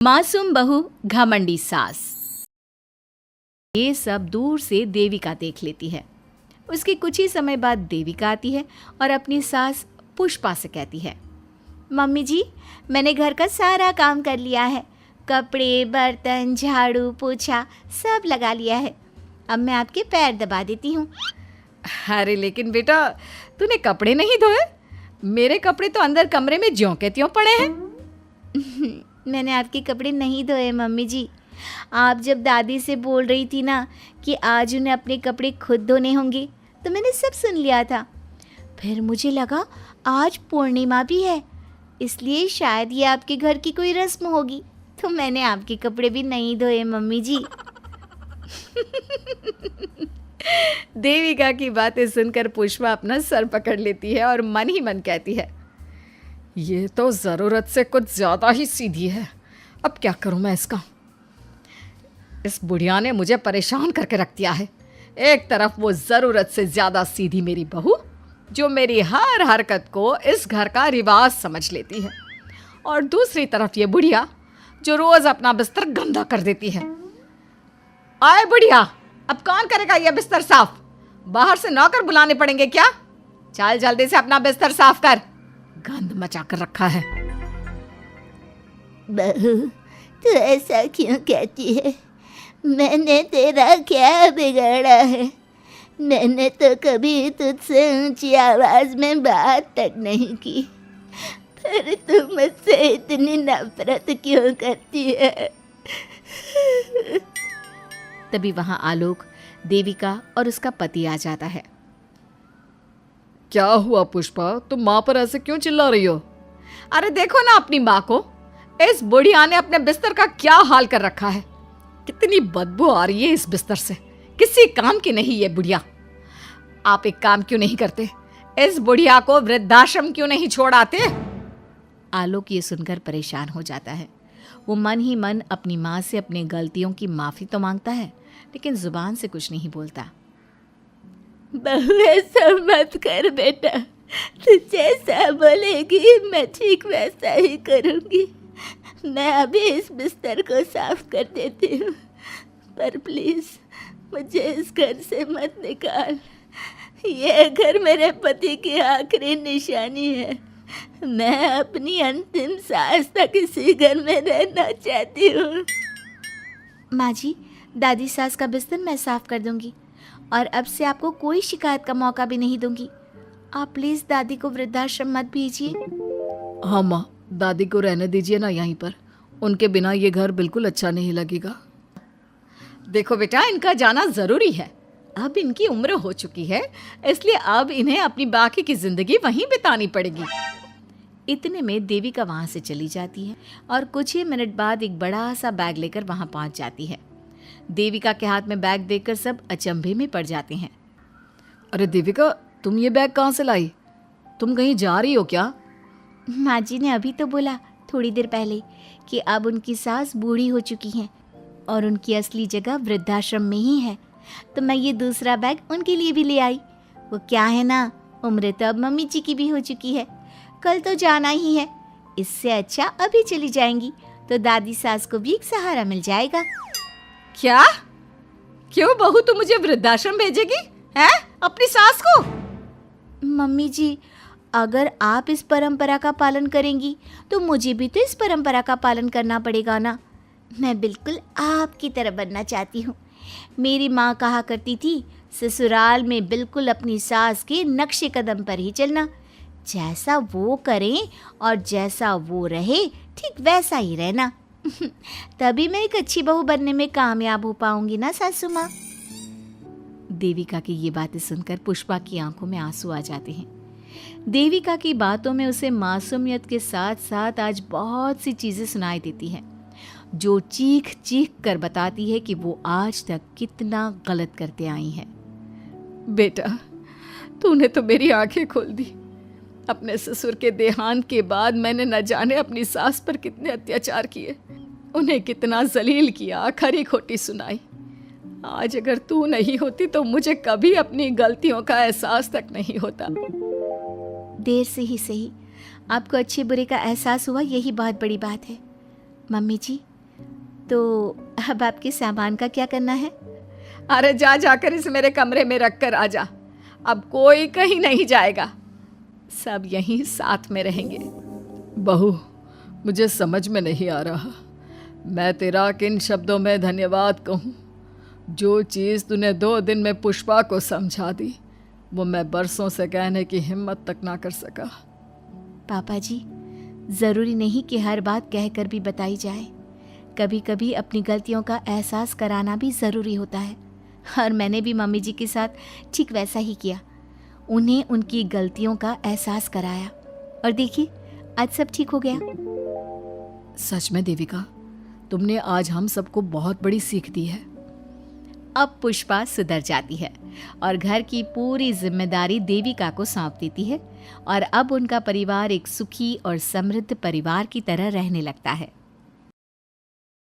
मासूम बहू घमंडी सास। ये सब दूर से देविका देख लेती है। उसके कुछ ही समय बाद देविका आती है और अपनी सास पुष्पा से कहती है, मम्मी जी, मैंने घर का सारा काम कर लिया है। कपड़े, बर्तन, झाड़ू, पोछा सब लगा लिया है। अब मैं आपके पैर दबा देती हूँ। अरे लेकिन बेटा, तूने कपड़े नहीं धोए? मेरे कपड़े तो अंदर कमरे में ज्यों के त्यों पड़े हैं। मैंने आपके कपड़े नहीं धोए मम्मी जी। आप जब दादी से बोल रही थी ना कि आज उन्हें अपने कपड़े खुद धोने होंगे, तो मैंने सब सुन लिया था। फिर मुझे लगा आज पूर्णिमा भी है, इसलिए शायद ये आपके घर की कोई रस्म होगी, तो मैंने आपके कपड़े भी नहीं धोए मम्मी जी। देविका की बातें सुनकर पुष्पा अपना सर पकड़ लेती है और मन ही मन कहती है, ये तो ज़रूरत से कुछ ज़्यादा ही सीधी है। अब क्या करूं मैं इसका? इस बुढ़िया ने मुझे परेशान करके रख दिया है। एक तरफ वो ज़रूरत से ज़्यादा सीधी मेरी बहू, जो मेरी हर हरकत को इस घर का रिवाज समझ लेती है, और दूसरी तरफ ये बुढ़िया जो रोज़ अपना बिस्तर गंदा कर देती है। आए बुढ़िया, अब कौन करेगा ये बिस्तर साफ? बाहर से नौकर बुलाने पड़ेंगे क्या? चल जल्दी से अपना बिस्तर साफ कर, गंद मचा कर रखा है। बहू, तू ऐसा क्यों कहती है? मैंने तेरा क्या बिगाड़ा है? मैंने तो कभी तुझसे ऊंची आवाज में बात तक नहीं की, फिर तू मुझसे इतनी नफरत क्यों करती है? तभी वहाँ आलोक, देविका और उसका पति आ जाता है। क्या हुआ पुष्पा, तुम माँ पर ऐसे क्यों चिल्ला रही हो? अरे देखो ना अपनी माँ को, इस बुढ़िया ने अपने बिस्तर का क्या हाल कर रखा है। कितनी बदबू आ रही है इस बिस्तर से, किसी काम की नहीं ये बुढ़िया। आप एक काम क्यों नहीं करते, इस बुढ़िया को वृद्धाश्रम क्यों नहीं छोड़ आते? आलोक ये सुनकर परेशान हो जाता है। वो मन ही मन अपनी माँ से अपनी गलतियों की माफ़ी तो मांगता है, लेकिन जुबान से कुछ नहीं बोलता। बहू, ऐसा मत कर बेटा, तू जैसा बोलेगी मैं ठीक वैसा ही करूँगी। मैं अभी इस बिस्तर को साफ कर देती हूँ, पर प्लीज़ मुझे इस घर से मत निकाल। यह घर मेरे पति की आखिरी निशानी है। मैं अपनी अंतिम सांस तक इसी घर में रहना चाहती हूँ। माँ जी, दादी सास का बिस्तर मैं साफ कर दूंगी और अब से आपको कोई शिकायत का मौका भी नहीं दूंगी। आप प्लीज़ दादी को वृद्धाश्रम मत भेजिए। हाँ माँ, दादी को रहने दीजिए ना यहीं पर। उनके बिना ये घर बिल्कुल अच्छा नहीं लगेगा। देखो बेटा, इनका जाना ज़रूरी है। अब इनकी उम्र हो चुकी है, इसलिए अब इन्हें अपनी बाकी की ज़िंदगी वहीं बितानी पड़ेगी। इतने में देविका वहाँ से चली जाती है और कुछ ही मिनट बाद एक बड़ा सा बैग लेकर वहाँ पहुँच जाती है। देविका के हाथ में बैग देखकर सब अचंभे में पड़ जाते हैं। अरे देविका, तुम ये बैग कहाँ से लाई? तुम कहीं जा रही हो क्या? माँ जी ने अभी तो बोला थोड़ी देर पहले कि अब उनकी सास बूढ़ी हो चुकी हैं और उनकी असली जगह वृद्धाश्रम में ही है, तो मैं ये दूसरा बैग उनके लिए भी ले आई। वो क्या है ना, उम्र तो अब मम्मी जी की भी हो चुकी है, कल तो जाना ही है। इससे अच्छा अभी चली जाएंगी तो दादी सास को भी एक सहारा मिल जाएगा। क्या? क्यों बहू, तू मुझे वृद्धाश्रम भेजेगी हैं, अपनी सास को? मम्मी जी, अगर आप इस परंपरा का पालन करेंगी तो मुझे भी तो इस परंपरा का पालन करना पड़ेगा ना। मैं बिल्कुल आपकी तरह बनना चाहती हूँ। मेरी माँ कहा करती थी, ससुराल में बिल्कुल अपनी सास के नक्शे कदम पर ही चलना। जैसा वो करें और जैसा वो रहे, ठीक वैसा ही रहना। तभी मैं एक अच्छी बहू बनने में कामयाब हो पाऊंगी ना सासू माँ। देविका की ये बातें सुनकर पुष्पा की आंखों में आंसू आ जाते हैं। देविका की बातों में उसे मासूमियत के साथ साथ आज बहुत सी चीजें सुनाई देती हैं, जो चीख चीख कर बताती है कि वो आज तक कितना गलत करते आई है। बेटा, तूने तो मेरी आंखें खोल दी। अपने ससुर के देहांत के बाद मैंने न जाने अपनी सास पर कितने अत्याचार किए, उन्हें कितना जलील किया, खरी खोटी सुनाई। आज अगर तू नहीं होती तो मुझे कभी अपनी गलतियों का एहसास तक नहीं होता। देर से ही सही, आपको अच्छे बुरे का एहसास हुआ, यही बहुत बड़ी बात है। मम्मी जी, तो अब आपके सामान का क्या करना है? अरे जा जाकर इसे मेरे कमरे में रख कर आ जा। अब कोई कहीं नहीं जाएगा, सब यहीं साथ में रहेंगे। बहू, मुझे समझ में नहीं आ रहा मैं तेरा किन शब्दों में धन्यवाद कहूँ। जो चीज़ तूने 2 दिन में पुष्पा को समझा दी, वो मैं बरसों से कहने की हिम्मत तक ना कर सका। पापा जी, ज़रूरी नहीं कि हर बात कहकर भी बताई जाए। कभी कभी अपनी गलतियों का एहसास कराना भी ज़रूरी होता है, और मैंने भी मम्मी जी के साथ ठीक वैसा ही किया। उन्हें उनकी गलतियों का एहसास कराया, और देखिए आज सब ठीक हो गया। सच में देविका, तुमने आज हम सबको बहुत बड़ी सीख दी है। अब पुष्पा सुधर जाती है और घर की पूरी जिम्मेदारी देविका को सौंप देती है, और अब उनका परिवार एक सुखी और समृद्ध परिवार की तरह रहने लगता है।